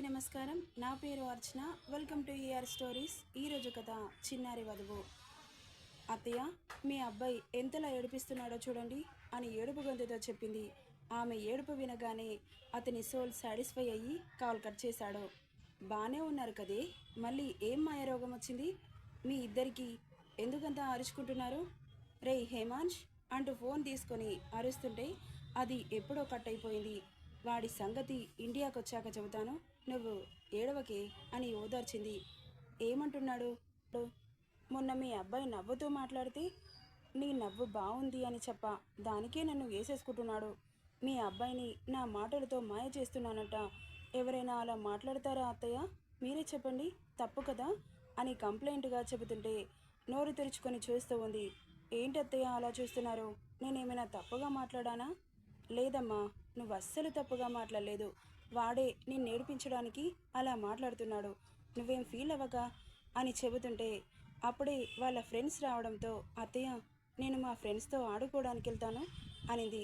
అందరికీ నమస్కారం. నా పేరు Archana. Welcome to AR stories. ఈరోజు కథ చిన్నారి వధువు. అత్తయ్య, మీ అబ్బాయి ఎంతలా ఏడిపిస్తున్నాడో చూడండి అని ఏడుపు గొంతుతో చెప్పింది. ఆమె ఏడుపు వినగానే అతని సోల్ సాటిస్ఫై అయ్యి కాల్ కట్ చేశాడు. బాగానే ఉన్నారు కదే, మళ్ళీ ఏం మాయరోగం వచ్చింది మీ ఇద్దరికి? ఎందుకంతా అరుచుకుంటున్నారు? రేయ్ హేమాంష్ అంటూ ఫోన్ తీసుకొని అరుస్తుంటే అది ఎప్పుడో కట్ అయిపోయింది. వాడి సంగతి ఇండియాకు వచ్చాక చెబుతాను, నువ్వు ఏడవకే అని ఓదార్చింది. ఏమంటున్నాడు? మొన్న మీ అబ్బాయి నవ్వుతూ మాట్లాడితే నీ నవ్వు బాగుంది అని చెప్ప, దానికే నన్ను వేసేసుకుంటున్నాడు. మీ అబ్బాయిని నా మాటలతో మాయ చేస్తున్నానంట. ఎవరైనా అలా మాట్లాడతారా అత్తయ్య? మీరే చెప్పండి, తప్పు కదా అని కంప్లైంట్గా చెబుతుంటే నోరు తెరుచుకొని చూస్తూ ఉంది. ఏంటత్తయ్య అలా చూస్తున్నారు? నేనేమైనా తప్పుగా మాట్లాడానా? లేదమ్మా, నువ్వు అస్సలు తప్పుగా మాట్లాడలేదు. వాడే నేను నేర్పించడానికి అలా మాట్లాడుతున్నాడు. నువ్వేం ఫీల్ అవ్వక అని చెబుతుంటే అప్పుడే వాళ్ళ ఫ్రెండ్స్ రావడంతో, అత్తయ్య నేను మా ఫ్రెండ్స్తో ఆడుకోవడానికి వెళ్తాను అనింది.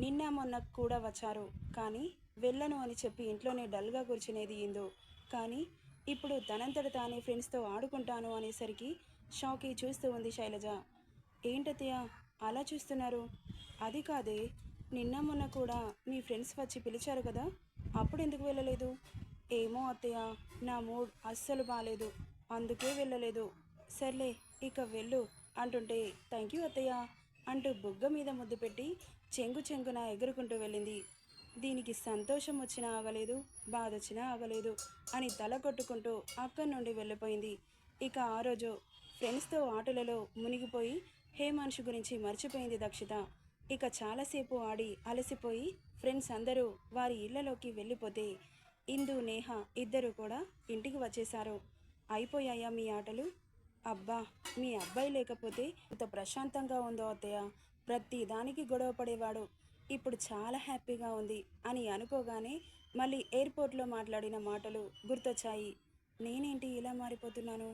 నిన్న మొన్న కూడా వచ్చారు, కానీ వెళ్ళను అని చెప్పి ఇంట్లోనే డల్గా కూర్చునేది ఇందు. కానీ ఇప్పుడు తనంతట తానే ఫ్రెండ్స్తో ఆడుకుంటాను అనేసరికి షాక్ అయి చూస్తూ ఉంది శైలజ. ఏంటత్తయ్య అలా చూస్తున్నారు? అది కాదే, నిన్న మొన్న కూడా మీ ఫ్రెండ్స్ వచ్చి పిలిచారు కదా, అప్పుడు ఎందుకు వెళ్ళలేదు? ఏమో అత్తయ్య, నా మూడ్ అస్సలు బాగాలేదు, అందుకే వెళ్ళలేదు. సర్లే ఇక వెళ్ళు అంటుంటే థ్యాంక్ యూ అత్తయ్య అంటూ బుగ్గ మీద ముద్దు పెట్టి చెంగు చెంగున ఎగురుకుంటూ వెళ్ళింది. దీనికి సంతోషం వచ్చినా ఆగలేదు, బాధ వచ్చినా ఆగలేదు అని తల కొట్టుకుంటూ అక్కడి నుండి వెళ్ళిపోయింది. ఇక ఆ రోజు ఫ్రెండ్స్తో ఆటలలో మునిగిపోయి హేమాంషు గురించి మర్చిపోయింది దక్షిత. ఇక చాలాసేపు ఆడి అలసిపోయి ఫ్రెండ్స్ అందరూ వారి ఇళ్లలోకి వెళ్ళిపోతే ఇందు నేహ ఇద్దరు కూడా ఇంటికి వచ్చేశారు. అయిపోయాయా మీ ఆటలు? అబ్బా, మీ అబ్బాయి లేకపోతే ఇంత ప్రశాంతంగా ఉందో అత్తయ్య. ప్రతి దానికి గొడవ పడేవాడు, ఇప్పుడు చాలా హ్యాపీగా ఉంది అని అనుకోగానే మళ్ళీ ఎయిర్పోర్ట్లో మాట్లాడిన మాటలు గుర్తొచ్చాయి. నేనేంటి ఇలా మారిపోతున్నాను?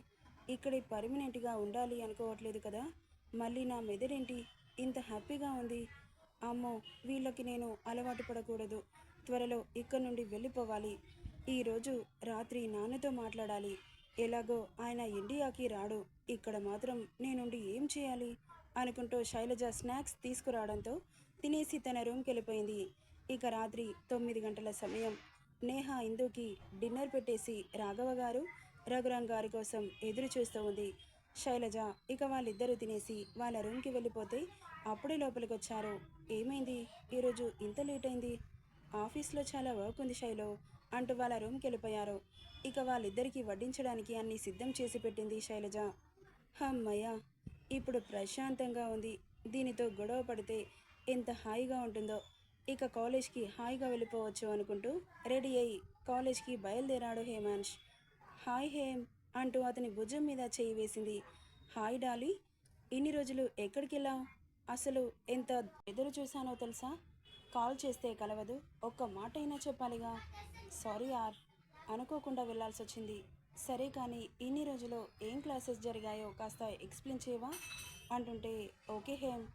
ఇక్కడే పర్మనెంట్గా ఉండాలి అనుకోవట్లేదు కదా, మళ్ళీ నా మెదడేంటి ఇంత హ్యాపీగా ఉంది? అమ్మో, వీళ్ళకి నేను అలవాటు పడకూడదు. త్వరలో ఇక్కడి నుండి వెళ్ళిపోవాలి. ఈరోజు రాత్రి నాన్నతో మాట్లాడాలి. ఎలాగో ఆయన ఇండియాకి రాడు, ఇక్కడ మాత్రం నేనుండి ఏం చేయాలి అనుకుంటూ శైలజ స్నాక్స్ తీసుకురావడంతో తినేసి తన రూమ్కి వెళ్ళిపోయింది. ఇక రాత్రి 9 గంటల సమయం. నేహ ఇందుకి డిన్నర్ పెట్టేసి రాఘవ గారు, రఘురాం గారి కోసం ఎదురు చూస్తూ ఉంది. శైలజ ఇక వాళ్ళిద్దరూ తినేసి వాళ్ళ రూమ్కి వెళ్ళిపోతే అప్పుడే లోపలికి వచ్చారు. ఏమైంది ఈరోజు ఇంత లేట్ అయింది? ఆఫీస్లో చాలా వర్క్ ఉంది శైలో అంటూ వాళ్ళ రూమ్కి వెళ్ళిపోయారు. ఇక వాళ్ళిద్దరికీ వడ్డించడానికి అన్ని సిద్ధం చేసి పెట్టింది శైలజ. అమ్మయ్య, ఇప్పుడు ప్రశాంతంగా ఉంది. దీనితో గొడవ పడితే ఎంత హాయిగా ఉంటుందో. ఇక కాలేజ్కి హాయిగా వెళ్ళిపోవచ్చు అనుకుంటూ రెడీ అయ్యి కాలేజ్కి బయలుదేరాడు హేమాంష్. హాయ్ హేమ్ అంటూ అతని భుజం మీద చేయి వేసింది. హాయ్ డాలీ, ఇన్ని రోజులు ఎక్కడికి వెళ్ళావు? అసలు ఎంత ఎదురు చూశానో తెలుసా? కాల్ చేస్తే కలవదు, ఒక్క మాట అయినా చెప్పాలిగా. సారీ యార్, అనుకోకుండా వెళ్ళాల్సి వచ్చింది. సరే కానీ ఇన్ని రోజులు ఏం క్లాసెస్ జరిగాయో కాస్త ఎక్స్ప్లెయిన్ చేయవా అంటుంటే, ఓకే హేమ్,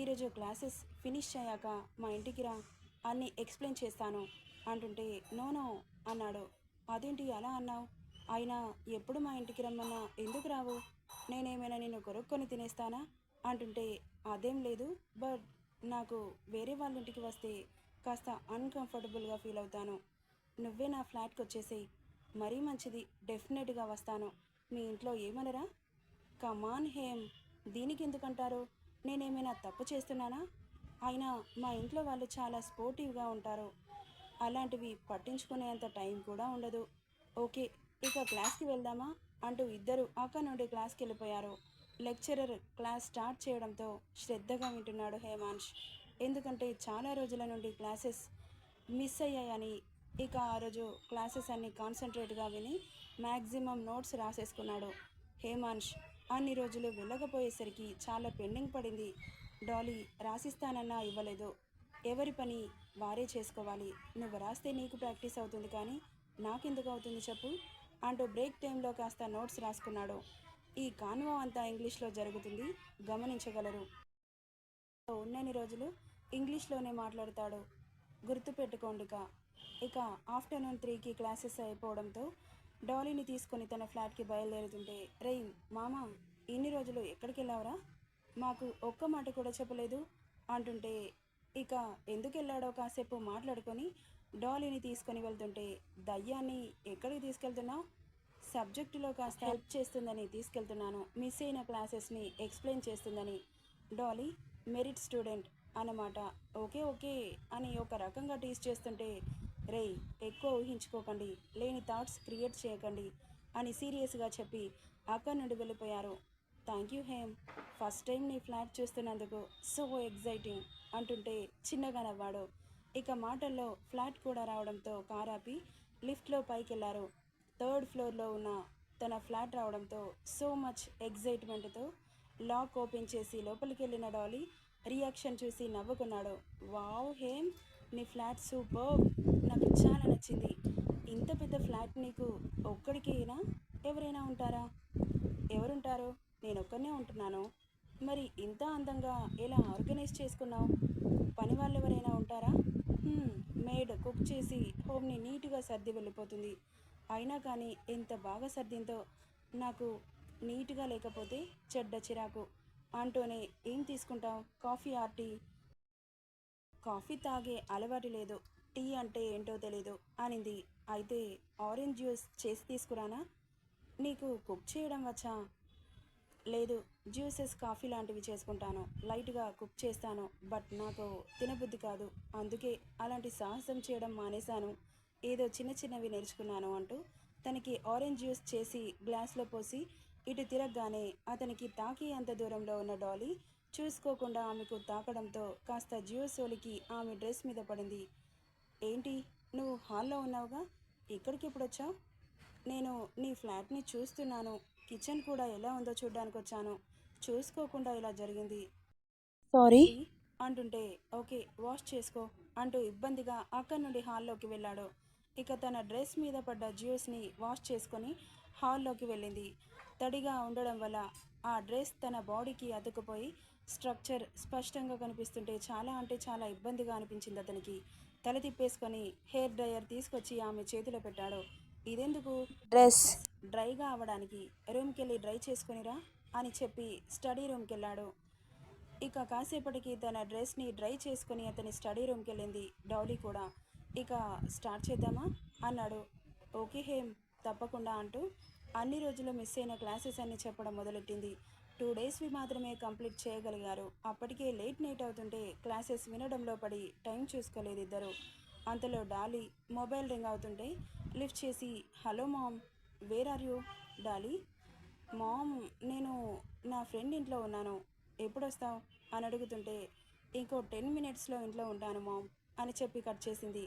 ఈరోజు క్లాసెస్ ఫినిష్ అయ్యాక మా ఇంటికి రా, అన్నీ ఎక్స్ప్లెయిన్ చేస్తాను అంటుంటే నో అన్నాడు. అదేంటి అలా అన్నావు? అయినా ఎప్పుడు మా ఇంటికి రమ్మన్నా ఎందుకు రావు? నేనేమైనా నిన్ను కొరుక్కొని తినేస్తానా అంటుంటే, అదేం లేదు, బట్ నాకు వేరే వాళ్ళ ఇంటికి వస్తే కాస్త అన్కంఫర్టబుల్గా ఫీల్ అవుతాను. నువ్వే నా ఫ్లాట్కి వచ్చేసేయి, మరీ మంచిది, డెఫినెట్గా వస్తాను. మీ ఇంట్లో ఏమనరా? కమాన్ హేమ్, దీనికి ఎందుకంటారు? నేనేమైనా తప్పు చేస్తున్నానా? అయినా మా ఇంట్లో వాళ్ళు చాలా స్పోర్టివ్గా ఉంటారు, అలాంటివి పట్టించుకునేంత టైం కూడా ఉండదు. ఓకే, ఇక క్లాస్కి వెళ్దామా అంటూ ఇద్దరు అక్కడ నుండి క్లాస్కి వెళ్ళిపోయారు. లెక్చరర్ క్లాస్ స్టార్ట్ చేయడంతో శ్రద్ధగా వింటున్నాడు హేమాంష్. ఎందుకంటే చాలా రోజుల నుండి క్లాసెస్ మిస్ అయ్యాయని. ఇక ఆ రోజు క్లాసెస్ అన్ని కాన్సన్ట్రేట్గా విని మ్యాక్సిమం నోట్స్ రాసేసుకున్నాడు హేమాంష్. అన్ని రోజులు వెళ్ళకపోయేసరికి చాలా పెండింగ్ పడింది. డాలీ రాసిస్తానన్నా ఇవ్వలేదు. ఎవరి పని వారే చేసుకోవాలి. నువ్వు రాస్తే నీకు ప్రాక్టీస్ అవుతుంది, కానీ నాకెందుకు అవుతుంది చెప్పు అంటూ బ్రేక్ టైంలో కాస్త నోట్స్ రాసుకున్నాడు. ఈ కాన్వో అంతా ఇంగ్లీష్లో జరుగుతుంది, గమనించగలరు. ఉన్నన్ని రోజులు ఇంగ్లీష్లోనే మాట్లాడతాడు, గుర్తుపెట్టుకోండిక. ఇక ఆఫ్టర్నూన్ 3కి క్లాసెస్ అయిపోవడంతో డాలీని తీసుకొని తన ఫ్లాట్కి బయలుదేరుతుంటే, రేయ్ మామ, ఇన్ని రోజులు ఎక్కడికి వెళ్ళావురా, మాకు ఒక్క మాట కూడా చెప్పలేదు అంటుంటే, ఇక ఎందుకు వెళ్ళాడో కాసేపు మాట్లాడుకొని డాలీని తీసుకొని వెళ్తుంటే, దయ్యాన్ని ఎక్కడికి తీసుకెళ్తున్నావు, సబ్జెక్టులో కాస్త హెల్ప్ చేస్తుందని తీసుకెళ్తున్నాను, మిస్ అయిన క్లాసెస్ని ఎక్స్ప్లెయిన్ చేస్తుందని. డాలీ మెరిట్ స్టూడెంట్ అన్నమాట. ఓకే ఓకే అని ఒక రకంగా టీస్ చేస్తుంటే, రేయ్ ఎక్కువ ఊహించుకోకండి, లేని థాట్స్ క్రియేట్ చేయకండి అని సీరియస్గా చెప్పి అక్కడి నుండి వెళ్ళిపోయారు. Thank you Hem, first time నీ ఫ్లాట్ చూస్తున్నందుకు సో ఎగ్జైటింగ్ అంటుంటే చిన్నగా నవ్వాడు. ఇక మాటల్లో ఫ్లాట్ కూడా రావడంతో కార్ ఆపి లిఫ్ట్లో పైకి వెళ్ళారు. థర్డ్ ఫ్లోర్లో ఉన్న తన ఫ్లాట్ రావడంతో సో మచ్ ఎగ్జైట్మెంట్తో లాక్ ఓపెన్ చేసి లోపలికి వెళ్ళిన డాలీ రియాక్షన్ చూసి నవ్వుకున్నాడు. వావ్ హేమ్, నీ ఫ్లాట్ సూపర్, నాకు చాలా నచ్చింది. ఇంత పెద్ద ఫ్లాట్ నీకు ఒక్కడికేనా, ఎవరైనా ఉంటారా? ఎవరుంటారు, నేను ఒక్కనే ఉంటున్నాను. మరి ఇంత అందంగా ఎలా ఆర్గనైజ్ చేసుకున్నావు, పని వాళ్ళు ఎవరైనా ఉంటారా? మేడ్ కుక్ చేసి హోమ్ని నీట్గా సర్ది వెళ్ళిపోతుంది. అయినా కానీ ఎంత బాగా సర్దిందో, నాకు నీట్గా లేకపోతే చెడ్డ చిరాకు అంటూనే, ఏం తీసుకుంటావు, కాఫీ ఆర్ టీ? కాఫీ తాగే అలవాటు లేదు, టీ అంటే ఏంటో తెలీదు అనింది. అయితే ఆరెంజ్ జ్యూస్ చేసి తీసుకురానా? నీకు కుక్ చేయడం వచ్చా? లేదు, జ్యూసెస్ కాఫీ లాంటివి చేసుకుంటాను, లైట్గా కుక్ చేస్తాను, బట్ నాకు తినబుద్ధి కాదు, అందుకే అలాంటి సాహసం చేయడం మానేశాను, ఏదో చిన్న చిన్నవి నేర్చుకున్నాను అంటూ తనకి ఆరెంజ్ జ్యూస్ చేసి గ్లాస్లో పోసి ఇటు తిరగగానే అతనికి తాకి అంత దూరంలో ఉన్న డాలీ చూసుకోకుండా ఆమెకు తాకడంతో కాస్త జ్యూస్ ఒలికి ఆమె డ్రెస్ మీద పడింది. ఏంటి, నువ్వు హాల్లో ఉన్నావుగా, ఇక్కడికి ఎప్పుడు వచ్చావు? నేను నీ ఫ్లాట్ని చూస్తున్నాను, కిచెన్ కూడా ఎలా ఉందో చూడ్డానికి వచ్చాను, చూసుకోకుండా ఇలా జరిగింది, సారీ అంటుంటే, ఓకే వాష్ చేసుకో అంటూ ఇబ్బందిగా అక్కడి నుండి హాల్లోకి వెళ్ళాడు. ఇక తన డ్రెస్ మీద పడ్డ జ్యూస్ని వాష్ చేసుకొని హాల్లోకి వెళ్ళింది. తడిగా ఉండడం వల్ల ఆ డ్రెస్ తన బాడీకి అతుకుపోయి స్ట్రక్చర్ స్పష్టంగా కనిపిస్తుంటే చాలా అంటే చాలా ఇబ్బందిగా అనిపించింది అతనికి. తల తిప్పేసుకొని హెయిర్ డ్రయర్ తీసుకొచ్చి ఆమె చేతిలో పెట్టాడు. ఇదెందుకు, డ్రెస్ డ్రైగా అవ్వడానికి, రూమ్కి వెళ్ళి డ్రై చేసుకునిరా అని చెప్పి స్టడీ రూమ్కి వెళ్ళాడు. ఇక కాసేపటికి తన డ్రెస్ని డ్రై చేసుకుని అతని స్టడీ రూమ్కి వెళ్ళింది డాలీ కూడా. ఇక స్టార్ట్ చేద్దామా అన్నాడు. ఓకే హేమ్, తప్పకుండా అంటూ అన్ని రోజులు మిస్ అయిన క్లాసెస్ అన్ని చెప్పడం మొదలెట్టింది. 2 డేస్వి మాత్రమే కంప్లీట్ చేయగలిగారు. అప్పటికే లేట్ నైట్ అవుతుంటే క్లాసెస్ వినడంలో పడి టైం చూసుకోలేదు ఇద్దరు. అంతలో డాలీ మొబైల్ రింగ్ అవుతుంటే లిఫ్ట్ చేసి, hello mom, where are you? Dolly, mom, నేను నా ఫ్రెండ్ ఇంట్లో ఉన్నాను, ఎప్పుడొస్తావు అని అడుగుతుంటే, ఇంకో 10 మినిట్స్లో ఇంట్లో ఉంటాను మామ్ అని చెప్పి కట్ చేసింది.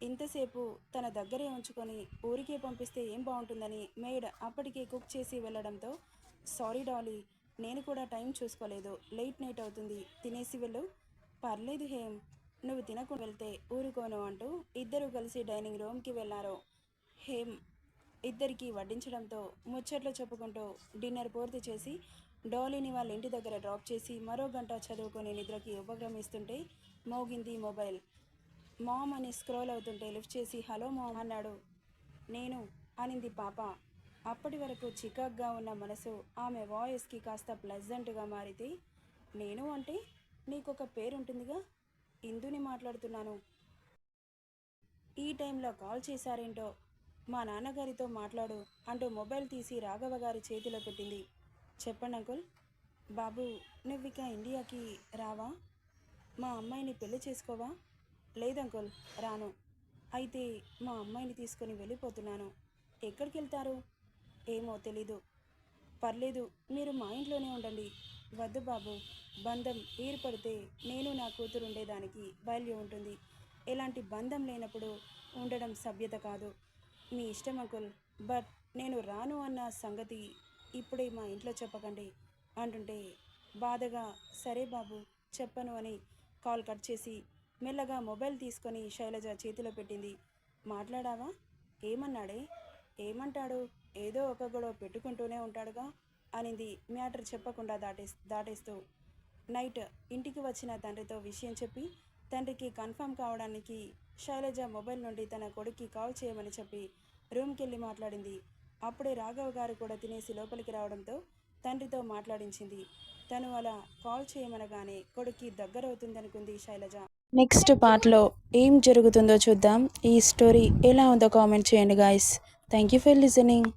ఇంతసేపు తన దగ్గరే ఉంచుకొని ఊరికే పంపిస్తే ఏం బాగుంటుందని మేడ్ అప్పటికే కుక్ చేసి వెళ్ళడంతో, సారీ డాలీ, నేను కూడా టైం చూసుకోలేదు, లేట్ నైట్ అవుతుంది, తినేసి వెళ్ళు. పర్లేదు హేమ్, నువ్వు తినకుండా వెళ్తే ఊరుకోను అంటూ ఇద్దరూ కలిసి డైనింగ్ రూమ్కి వెళ్ళారు. హేమ్ ఇద్దరికి వడ్డించడంతో ముచ్చట్లు చెప్పుకుంటూ డిన్నర్ పూర్తి చేసి డాలీని వాళ్ళ ఇంటి దగ్గర డ్రాప్ చేసి మరో గంట చదువుకొని నిద్రకి ఉపక్రమిస్తుంటే మోగింది మొబైల్. మామ్ అని స్క్రోల్ అవుతుంటే లిఫ్ట్ చేసి, హలో మామ్ అన్నాడు. నేను అనింది పాప. అప్పటి వరకు చికాగ్గా ఉన్న మనసు ఆమె వాయిస్కి కాస్త ప్లెజెంట్గా మారితే, నేను అంటే నీకొక పేరుంటుందిగా, ఇందుని మాట్లాడుతున్నాను. ఈ టైంలో కాల్ చేశారేంటో, మా నాన్నగారితో మాట్లాడు అంటూ మొబైల్ తీసి రాఘవ గారి చేతిలో పెట్టింది. చెప్పండి అంకుల్. బాబు, నువ్విక ఇండియాకి రావా, మా అమ్మాయిని పెళ్లి చేసుకోవా? లేదంకుల్, రాను. అయితే మా అమ్మాయిని తీసుకొని వెళ్ళిపోతున్నాను. ఎక్కడికి వెళ్తారు? ఏమో తెలీదు. పర్లేదు, మీరు మా ఇంట్లోనే ఉండండి. వద్దు బాబు, బంధం ఏర్పడితే నేను నా కూతురు ఉండేదానికి వాల్యూ ఉంటుంది, ఎలాంటి బంధం లేనప్పుడు ఉండడం సభ్యత కాదు. మీ ఇష్టం అంకుల్, బట్ నేను రాను అన్న సంగతి ఇప్పుడే మా ఇంట్లో చెప్పకండి అంటుంటే బాధగా, సరే బాబు చెప్పను అని కాల్ కట్ చేసి మెల్లగా మొబైల్ తీసుకొని శైలజ చేతిలో పెట్టింది. మాట్లాడావా? ఏమన్నాడే? ఏమంటాడు, ఏదో ఒక గొడవ పెట్టుకుంటూనే ఉంటాడుగా అనింది మ్యాటర్ చెప్పకుండా దాటేస్తూ. నైట్ ఇంటికి వచ్చిన తండ్రితో విషయం చెప్పి తండ్రికి కన్ఫర్మ్ కావడానికి శైలజ మొబైల్ నుండి తన కొడుక్కి కాల్ చేయమని చెప్పి రూమ్కి వెళ్ళి మాట్లాడింది. అప్పుడే రాఘవ గారు కూడా తినేసి లోపలికి రావడంతో తండ్రితో మాట్లాడించింది. తను అలా కాల్ చేయమనగానే కొడుక్కి దగ్గరవుతుందనుకుంది శైలజ. నెక్స్ట్ పార్ట్లో ఏం జరుగుతుందో చూద్దాం. ఈ స్టోరీ ఎలా ఉందో కామెంట్ చేయండి guys. Thank you for listening.